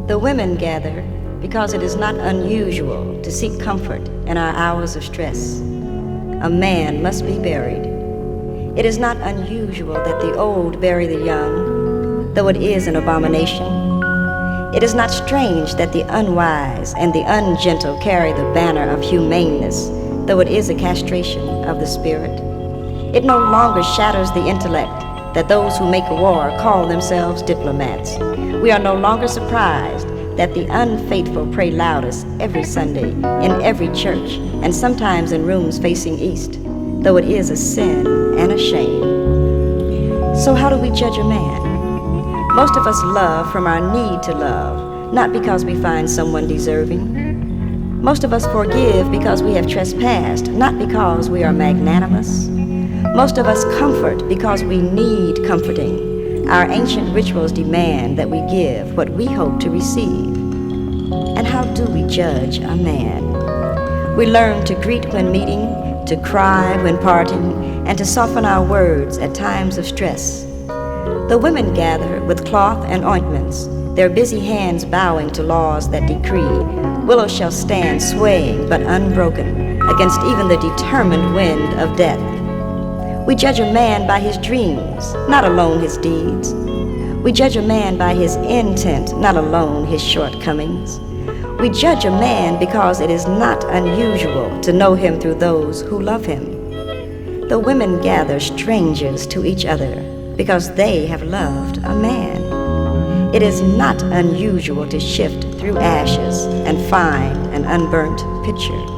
The women gather because it is not unusual to seek comfort in our hours of stress. A man must be buried. It is not unusual that the old bury the young, though it is an abomination. It is not strange that the unwise and the ungentle carry the banner of humaneness, though it is a castration of the spirit. It no longer shatters the intellect that those who make war call themselves diplomats. We are no longer surprised that the unfaithful pray loudest every Sunday in every church and sometimes in rooms facing east, though it is a sin and a shame. So how do we judge a man? Most of us love from our need to love, not because we find someone deserving. Most of us forgive because we have trespassed, not because we are magnanimous. Most of us comfort because we need comforting. Our ancient rituals demand that we give what we hope to receive. And how do we judge a man? We learn to greet when meeting, to cry when parting, and to soften our words at times of stress. The women gather with cloth and ointments, their busy hands bowing to laws that decree willows shall stand swaying but unbroken against even the determined wind of death. We judge a man by his dreams, not alone his deeds. We judge a man by his intent, not alone his shortcomings. We judge a man because it is not unusual to know him through those who love him. The women gather strangers to each other because they have loved a man. It is not unusual to shift through ashes and find an unburnt picture.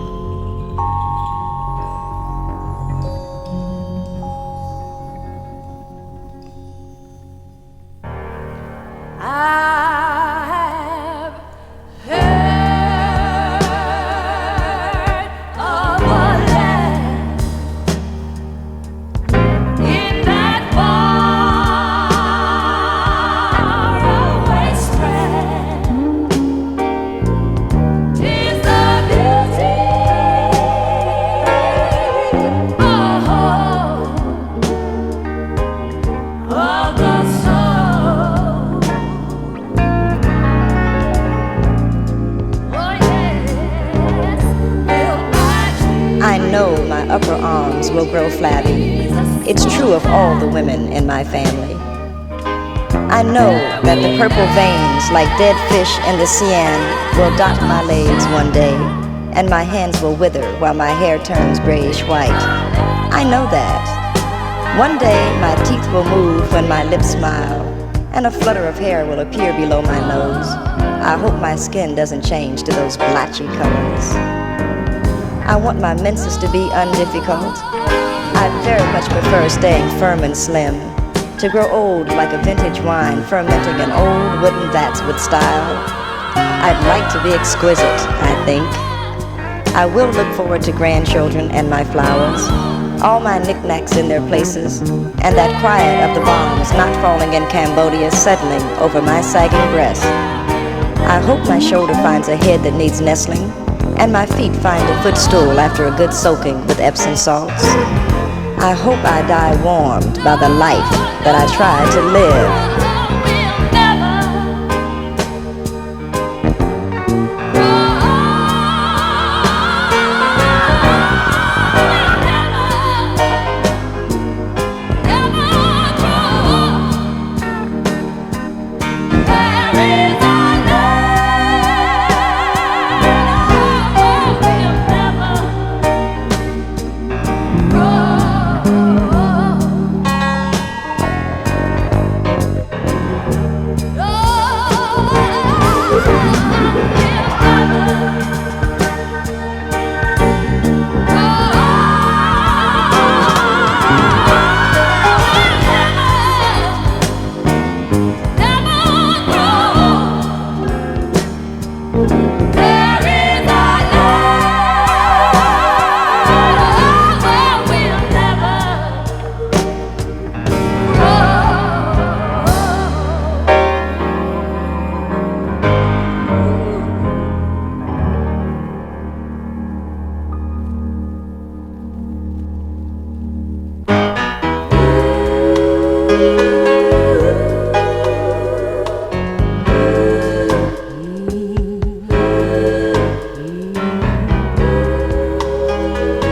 Upper arms will grow flabby. It's true of all the women in my family. I know that the purple veins like dead fish in the Seine will dot my legs one day, and my hands will wither while my hair turns grayish white. I know that. One day my teeth will move when my lips smile, and a flutter of hair will appear below my nose. I hope my skin doesn't change to those blotchy colors. I want my menses to be undifficult. I'd very much prefer staying firm and slim, to grow old like a vintage wine fermenting in old wooden vats with style. I'd like to be exquisite, I think. I will look forward to grandchildren and my flowers, all my knickknacks in their places, and that quiet of the bombs not falling in Cambodia settling over my sagging breast. I hope my shoulder finds a head that needs nestling, and my feet find a footstool after a good soaking with Epsom salts. I hope I die warmed by the life that I try to live.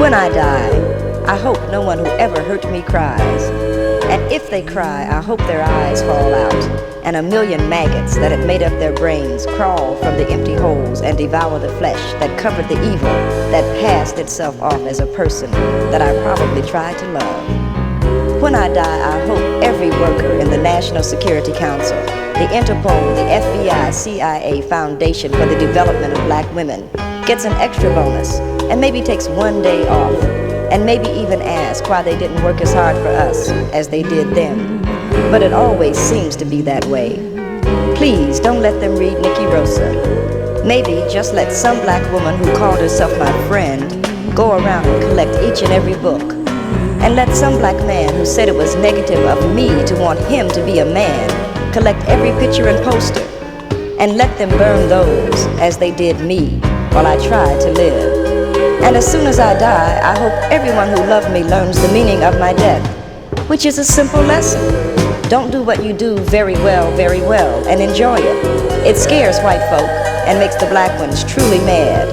When I die, I hope no one who ever hurt me cries. And if they cry, I hope their eyes fall out, and a million maggots that had made up their brains crawl from the empty holes and devour the flesh that covered the evil that passed itself off as a person that I probably tried to love. When I die, I hope every worker in the National Security Council, the Interpol, the FBI, CIA Foundation for the Development of Black Women gets an extra bonus and maybe takes one day off, and maybe even ask why they didn't work as hard for us as they did them. But it always seems to be that way. Please don't let them read Nikki Rosa. Maybe just let some black woman who called herself my friend go around and collect each and every book. And let some black man who said it was negative of me to want him to be a man collect every picture and poster. And let them burn those as they did me while I tried to live. And as soon as I die, I hope everyone who loved me learns the meaning of my death, which is a simple lesson. Don't do what you do very well, and enjoy it. It scares white folk and makes the black ones truly mad.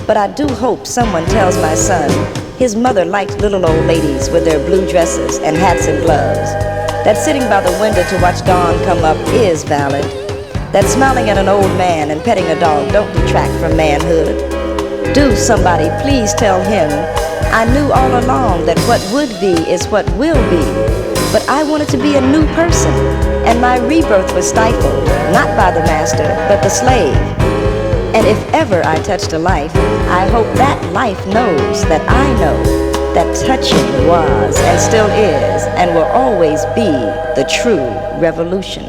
But I do hope someone tells my son his mother liked little old ladies with their blue dresses and hats and gloves, that sitting by the window to watch dawn come up is valid, that smiling at an old man and petting a dog don't detract from manhood. Do somebody please tell him I knew all along that what would be is what will be, but I wanted to be a new person, and my rebirth was stifled, not by the master, but the slave. And if ever I touched a life, I hope that life knows that I know that touching was and still is and will always be the true revolution.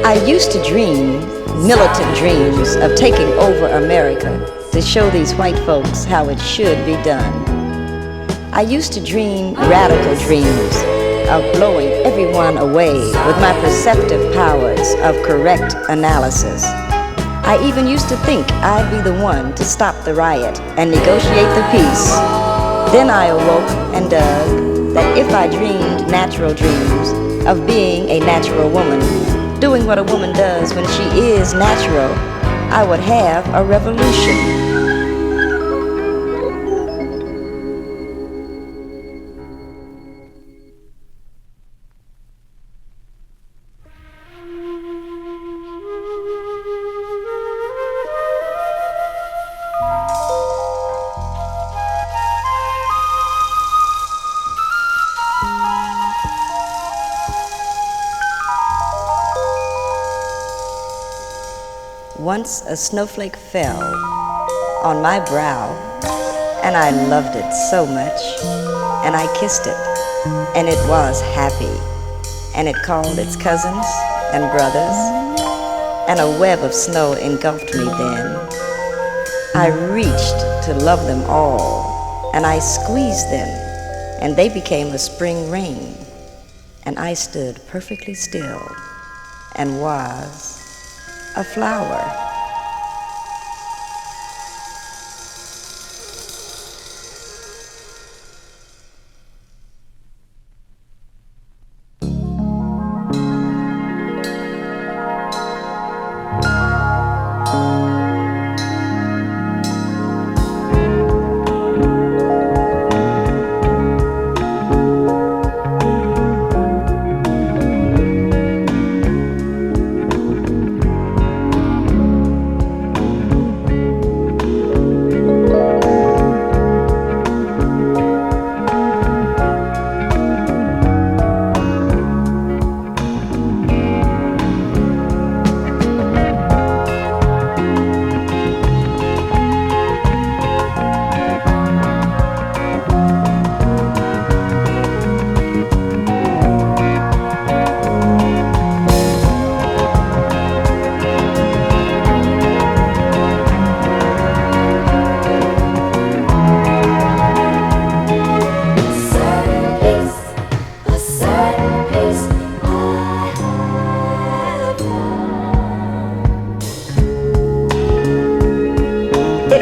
I used to dream militant dreams of taking over America to show these white folks how it should be done. I used to dream radical dreams of blowing everyone away with my perceptive powers of correct analysis. I even used to think I'd be the one to stop the riot and negotiate the peace. Then I awoke and dug that if I dreamed natural dreams of being a natural woman, doing what a woman does when she is natural, I would have a revolution. Once a snowflake fell on my brow, and I loved it so much, and I kissed it, and it was happy, and it called its cousins and brothers, and a web of snow engulfed me then. I reached to love them all, and I squeezed them, and they became a spring rain, and I stood perfectly still and was a flower.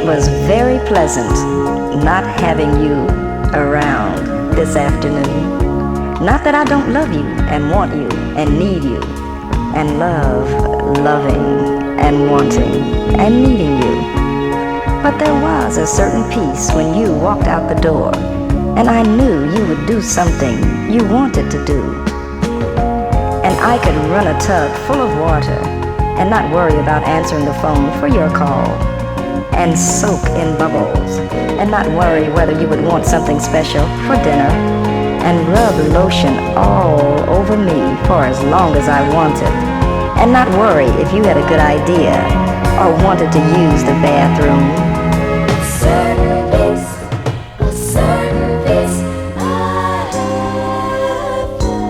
was very pleasant not having you around this afternoon. Not that I don't love you and want you and need you and love loving and wanting and needing you. But there was a certain peace when you walked out the door, and I knew you would do something you wanted to do. And I could run a tub full of water and not worry about answering the phone for your call, and soak in bubbles and not worry whether you would want something special for dinner, and rub lotion all over me for as long as I wanted, and not worry if you had a good idea or wanted to use the bathroom. A certain peace I have found.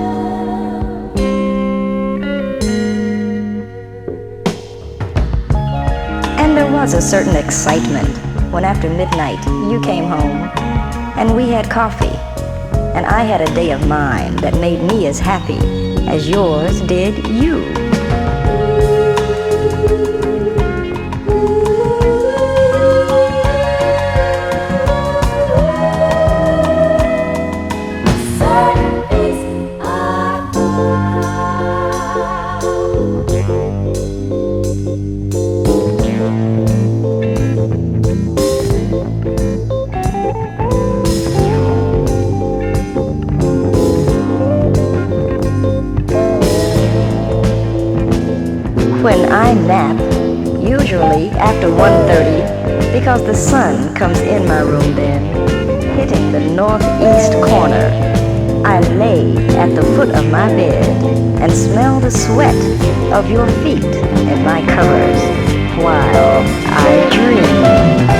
And there was a certain excitement when after midnight you came home and we had coffee, and I had a day of mine that made me as happy as yours did you. When I nap, usually after 1:30, because the sun comes in my room then, hitting the northeast corner, I lay at the foot of my bed and smell the sweat of your feet in my covers while I dream.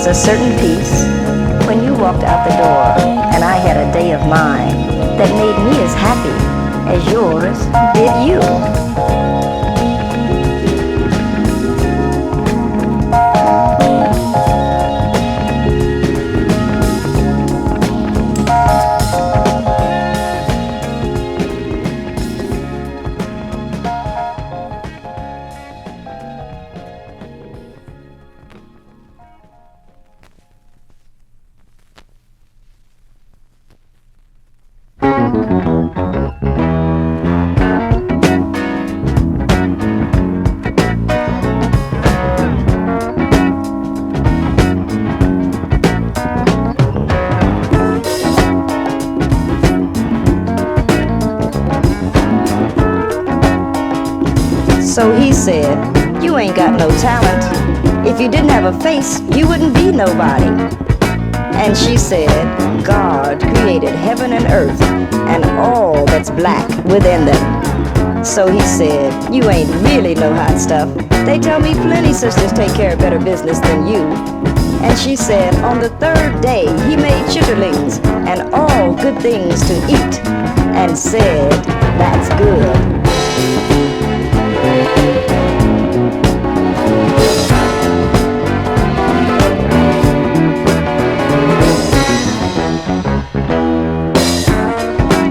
A certain peace when you walked out the door, and I had a day of mine that made me as happy as yours did you. So he said, "You ain't got no talent. If you didn't have a face, you wouldn't be nobody." And she said, "God created heaven and earth and all that's black within them." So he said, "You ain't really no hot stuff. They tell me plenty sisters take care of better business than you." And she said, "On the third day he made chitterlings and all good things to eat, and said, 'That's good.'"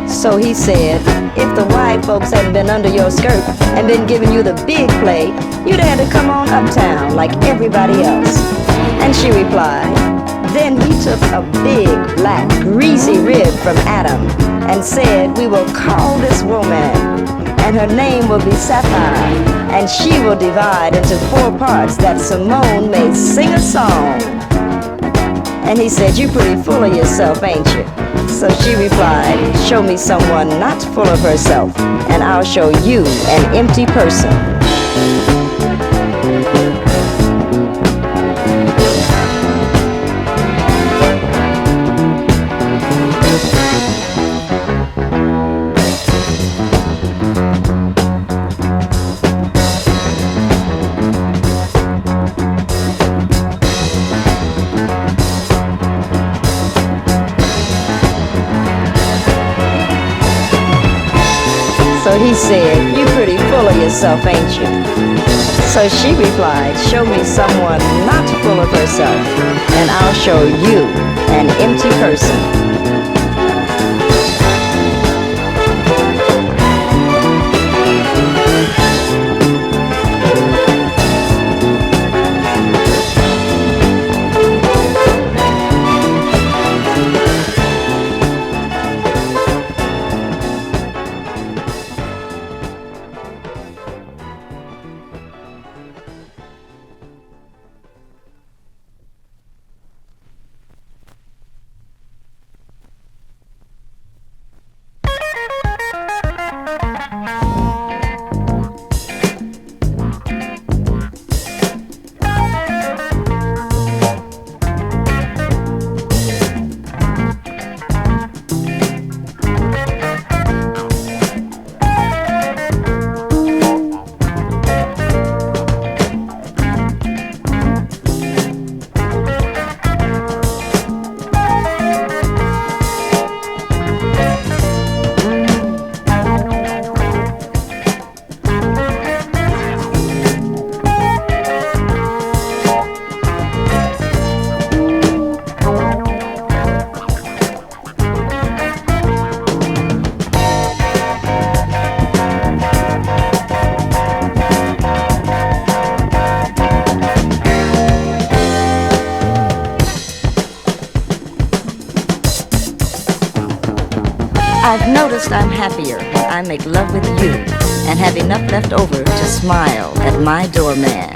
So he said, "If the white folks hadn't been under your skirt and been giving you the big play, you'd have had to come on uptown like everybody else." And she replied, "Then he took a big, black, greasy rib from Adam and said, 'We will call this woman, and her name will be Sapphire, and she will divide into 4 parts that Simone may sing a song.'" And he said, "You pretty full of yourself, ain't you?" So she replied, "Show me someone not full of herself, and I'll show you an empty person." So he said, "You pretty full of yourself, ain't you?" So she replied, "Show me someone not full of herself, and I'll show you an empty person." I've noticed I'm happier when I make love with you and have enough left over to smile at my doorman.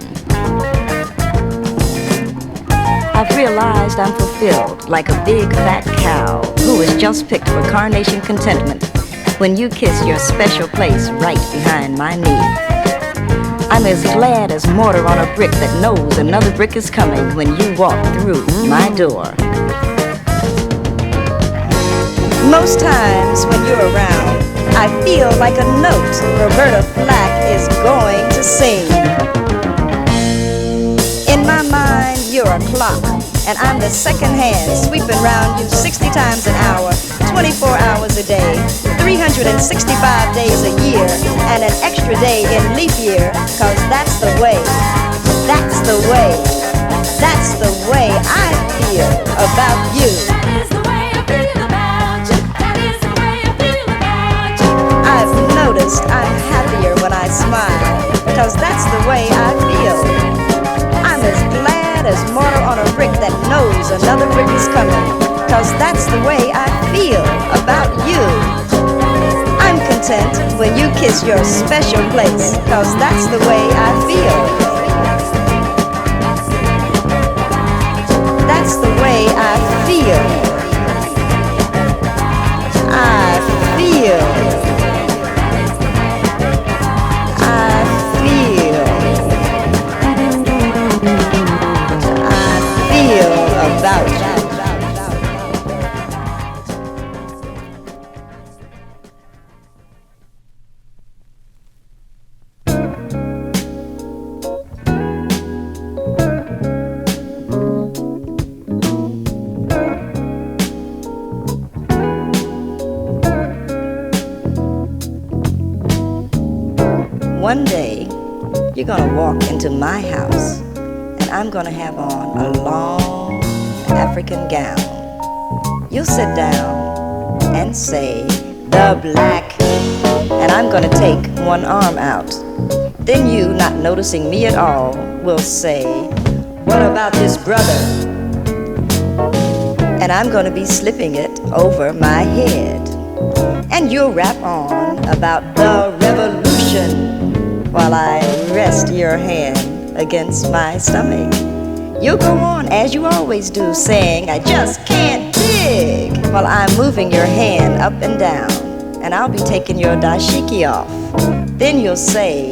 I've realized I'm fulfilled like a big fat cow who is just picked for carnation contentment when you kiss your special place right behind my knee. I'm as glad as mortar on a brick that knows another brick is coming when you walk through my door. Most times when you're around, I feel like a note Roberta Flack is going to sing. In my mind, you're a clock, and I'm the second hand sweeping around you 60 times an hour, 24 hours a day, 365 days a year, and an extra day in leap year, 'cause that's the way, that's the way, that's the way I feel about you. Noticed I'm happier when I smile, 'cause that's the way I feel. I'm as glad as mortar on a brick that knows another brick is coming, 'cause that's the way I feel about you. I'm content when you kiss your special place, 'cause that's the way I feel. That's the way I feel. I feel. About you. One day, you're gonna walk into my house, and I'm gonna have on a long African gown. You'll sit down and say, "The black," and I'm gonna take one arm out. Then you, not noticing me at all, will say, "What about this brother?" And I'm gonna be slipping it over my head. And you'll rap on about the revolution while I rest your hand against my stomach. You'll go on as you always do, saying, "I just can't dig," while I'm moving your hand up and down, and I'll be taking your dashiki off. Then you'll say,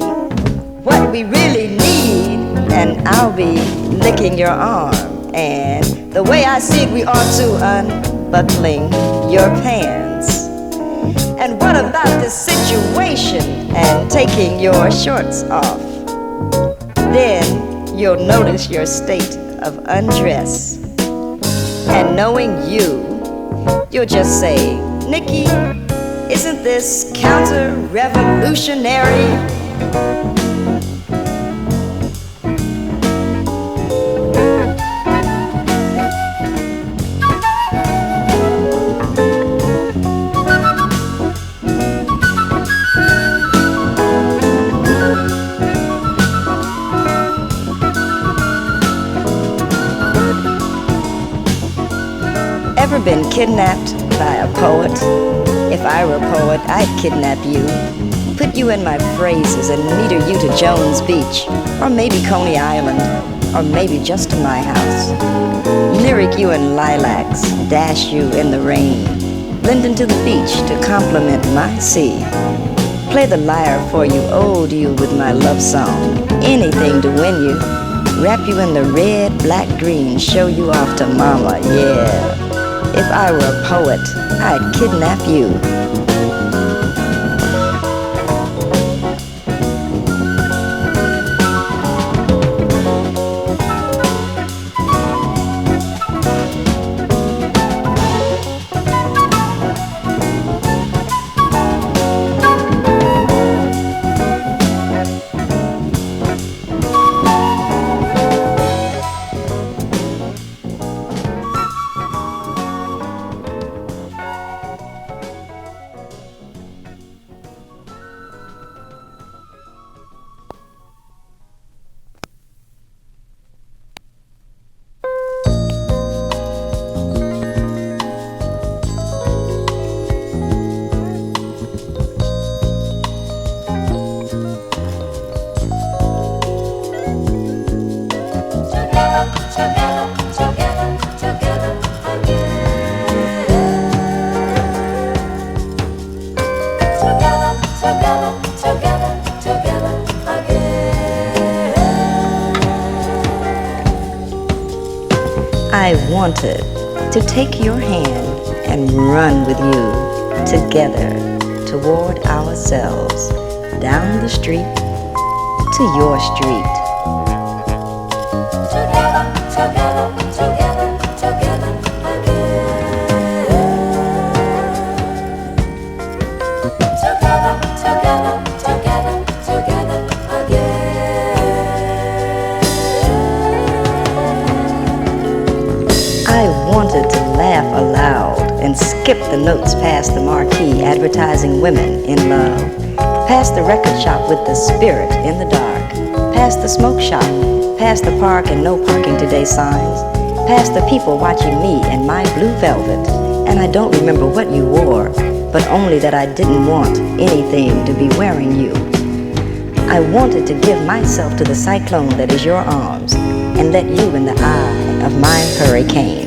"What we really need," and I'll be licking your arm. And the way I see it, we ought to unbuckling your pants. And what about this situation and taking your shorts off? Then you'll notice your state of undress. And knowing you, you'll just say, "Nikki, Isn't this counter-revolutionary? Ever been kidnapped by a poet? If I were a poet, I'd kidnap you, put you in my phrases and meter you to Jones Beach, or maybe Coney Island, or maybe just to my house. Lyric you in lilacs, dash you in the rain, blend into the beach to complement my sea. Play the lyre for you, ode you with my love song, anything to win you. Wrap you in the red, black, green, show you off to mama, yeah. If I were a poet, I'd kidnap you. I wanted to take your hand and run with you together toward ourselves, down the street to your street. Together, together, together, together again. Together, together, together, together again. I wanted to laugh aloud and skip the notes past the marquee advertising women in love, past the record shop with the spirit in the dark, past the smoke shop, past the park and no parking today signs, past the people watching me and my blue velvet. And I don't remember what you wore, but only that I didn't want anything to be wearing you. I wanted to give myself to the cyclone that is your arms and let you in the eye of my hurricane.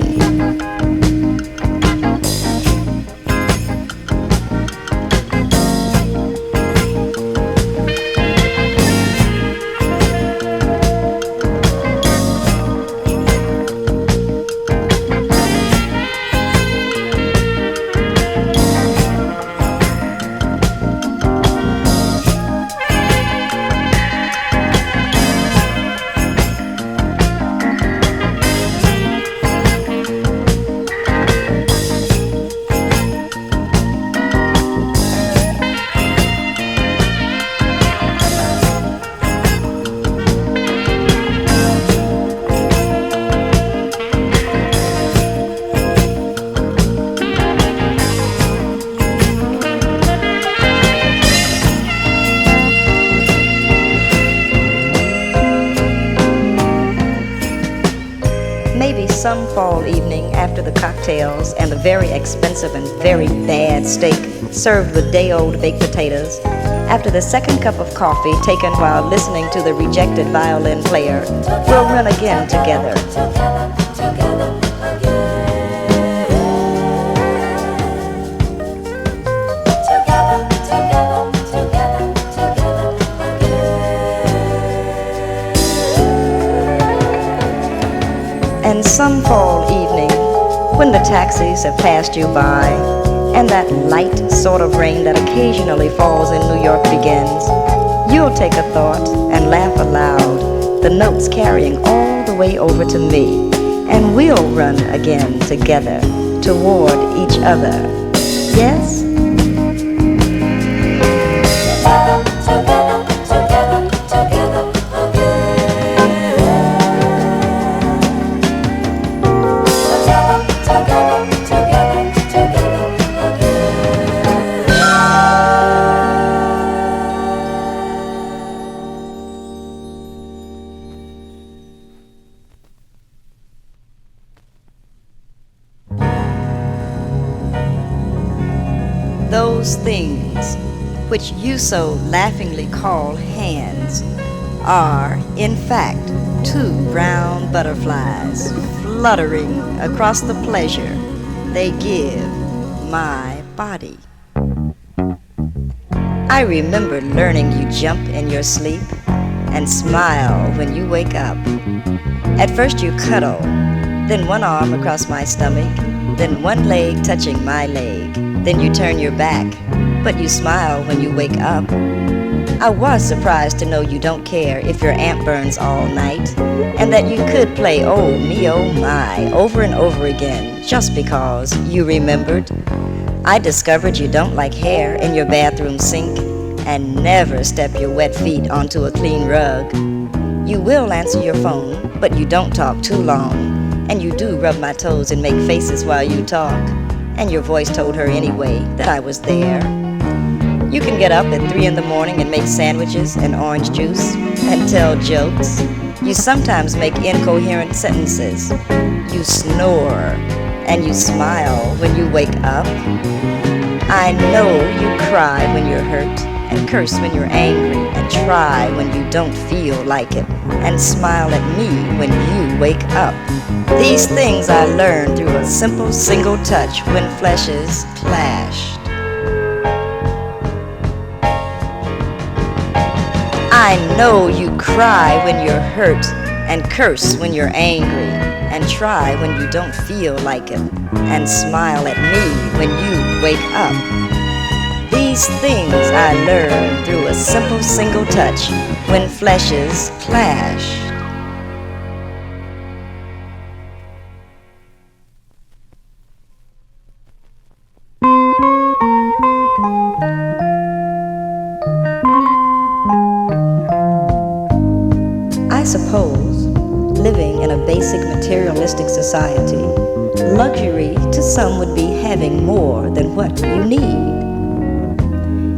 Some fall evening after the cocktails and the very expensive and very bad steak served with day-old baked potatoes, after the second cup of coffee taken while listening to the rejected violin player, we'll run again together. And some fall evening, when the taxis have passed you by, and that light sort of rain that occasionally falls in New York begins, you'll take a thought and laugh aloud, the notes carrying all the way over to me, and we'll run again together toward each other. Yes? Those things which you so laughingly call hands are, in fact, two brown butterflies fluttering across the pleasure they give my body. I remember learning you jump in your sleep and smile when you wake up. At first you cuddle, then one arm across my stomach, then one leg touching my leg, then you turn your back, but you smile when you wake up. I was surprised to know you don't care if your amp burns all night, and that you could play Oh Me Oh My over and over again just because you remembered. I discovered you don't like hair in your bathroom sink and never step your wet feet onto a clean rug. You will answer your phone, but you don't talk too long, and you do rub my toes and make faces while you talk, and your voice told her anyway that I was there. You can get up at 3 in the morning and make sandwiches and orange juice and tell jokes. You sometimes make incoherent sentences. You snore and you smile when you wake up. I know you cry when you're hurt and curse when you're angry and try when you don't feel like it and smile at me when you wake up. These things I learned through a simple single touch when fleshes clashed. I know you cry when you're hurt and curse when you're angry and try when you don't feel like it and smile at me when you wake up. These things I learned through a simple single touch when fleshes clashed. I suppose, living in a basic materialistic society, luxury to some would be having more than what you need.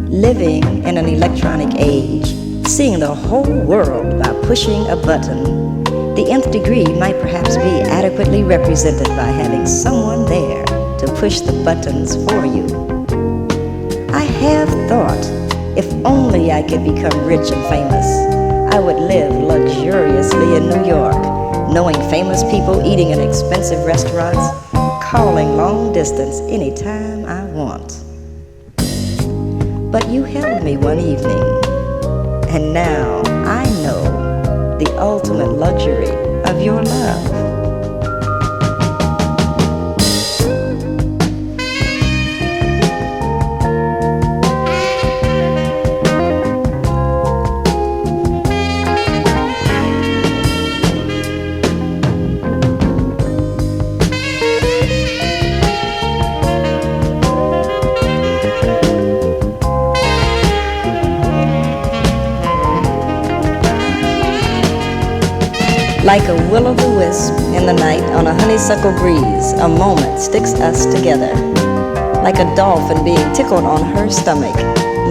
Living in an electronic age, seeing the whole world by pushing a button, the nth degree might perhaps be adequately represented by having someone there to push the buttons for you. I have thought, if only I could become rich and famous, I would live luxuriously in New York, knowing famous people eating in expensive restaurants, calling long distance anytime I want. But you held me one evening, and now I know the ultimate luxury of your love. Like a will-o'-the-wisp in the night on a honeysuckle breeze, a moment sticks us together. Like a dolphin being tickled on her stomach,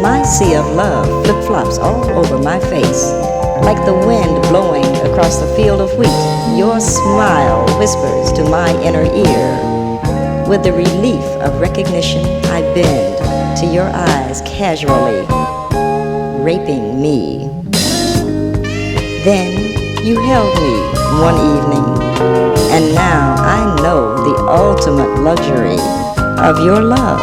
my sea of love flip-flops all over my face. Like the wind blowing across the field of wheat, your smile whispers to my inner ear. With the relief of recognition, I bend to your eyes casually, raping me. Then you held me one evening, and now I know the ultimate luxury of your love.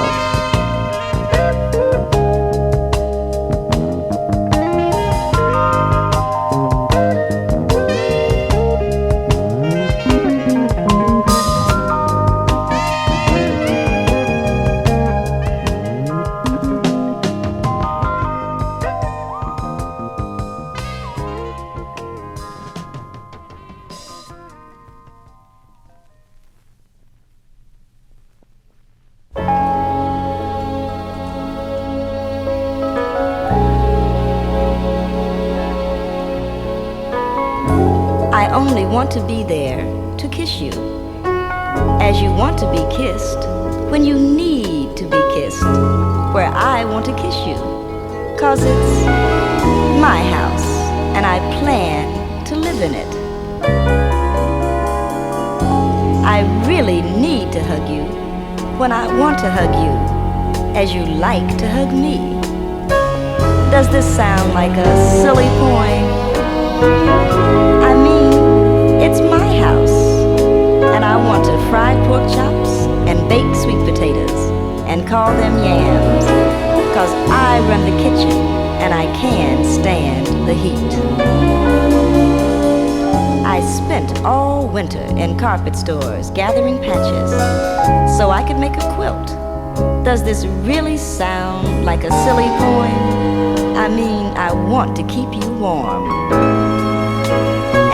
I only want to be there to kiss you, as you want to be kissed, when you need to be kissed, where I want to kiss you, 'cause it's my house, and I plan to live in it. I really need to hug you when I want to hug you, as you like to hug me. Does this sound like a silly poem? I mean, it's my house, and I want to fry pork chops and bake sweet potatoes and call them yams, 'cause I run the kitchen and I can stand the heat. I spent all winter in carpet stores gathering patches so I could make a quilt. Does this really sound like a silly poem? I mean, I want to keep you warm.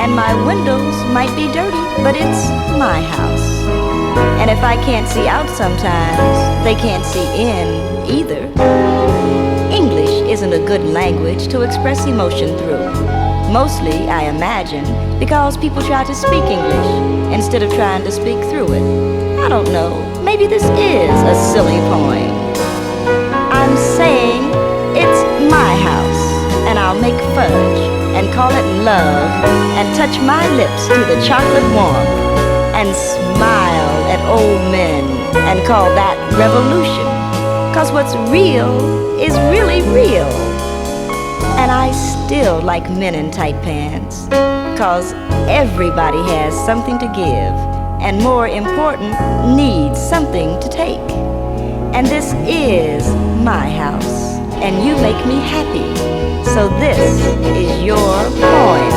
And my windows might be dirty, but it's my house. And if I can't see out sometimes, they can't see in either. English isn't a good language to express emotion through. Mostly, I imagine, because people try to speak English instead of trying to speak through it. I don't know, maybe this is a silly poem. I'm saying it's my house, and I'll make fudge and call it love and touch my lips to the chocolate warmth and smile at old men and call that revolution. 'Cause what's real is really real. And I still like men in tight pants, 'cause everybody has something to give, and more important, needs something to take. And this is my house, and you make me happy, so this is your poem.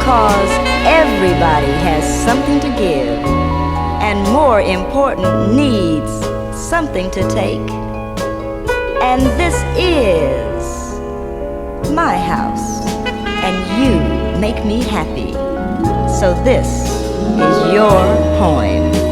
'Cause everybody has something to give, and more important, needs something to take. And this is my house, and you make me happy, so this is your poem.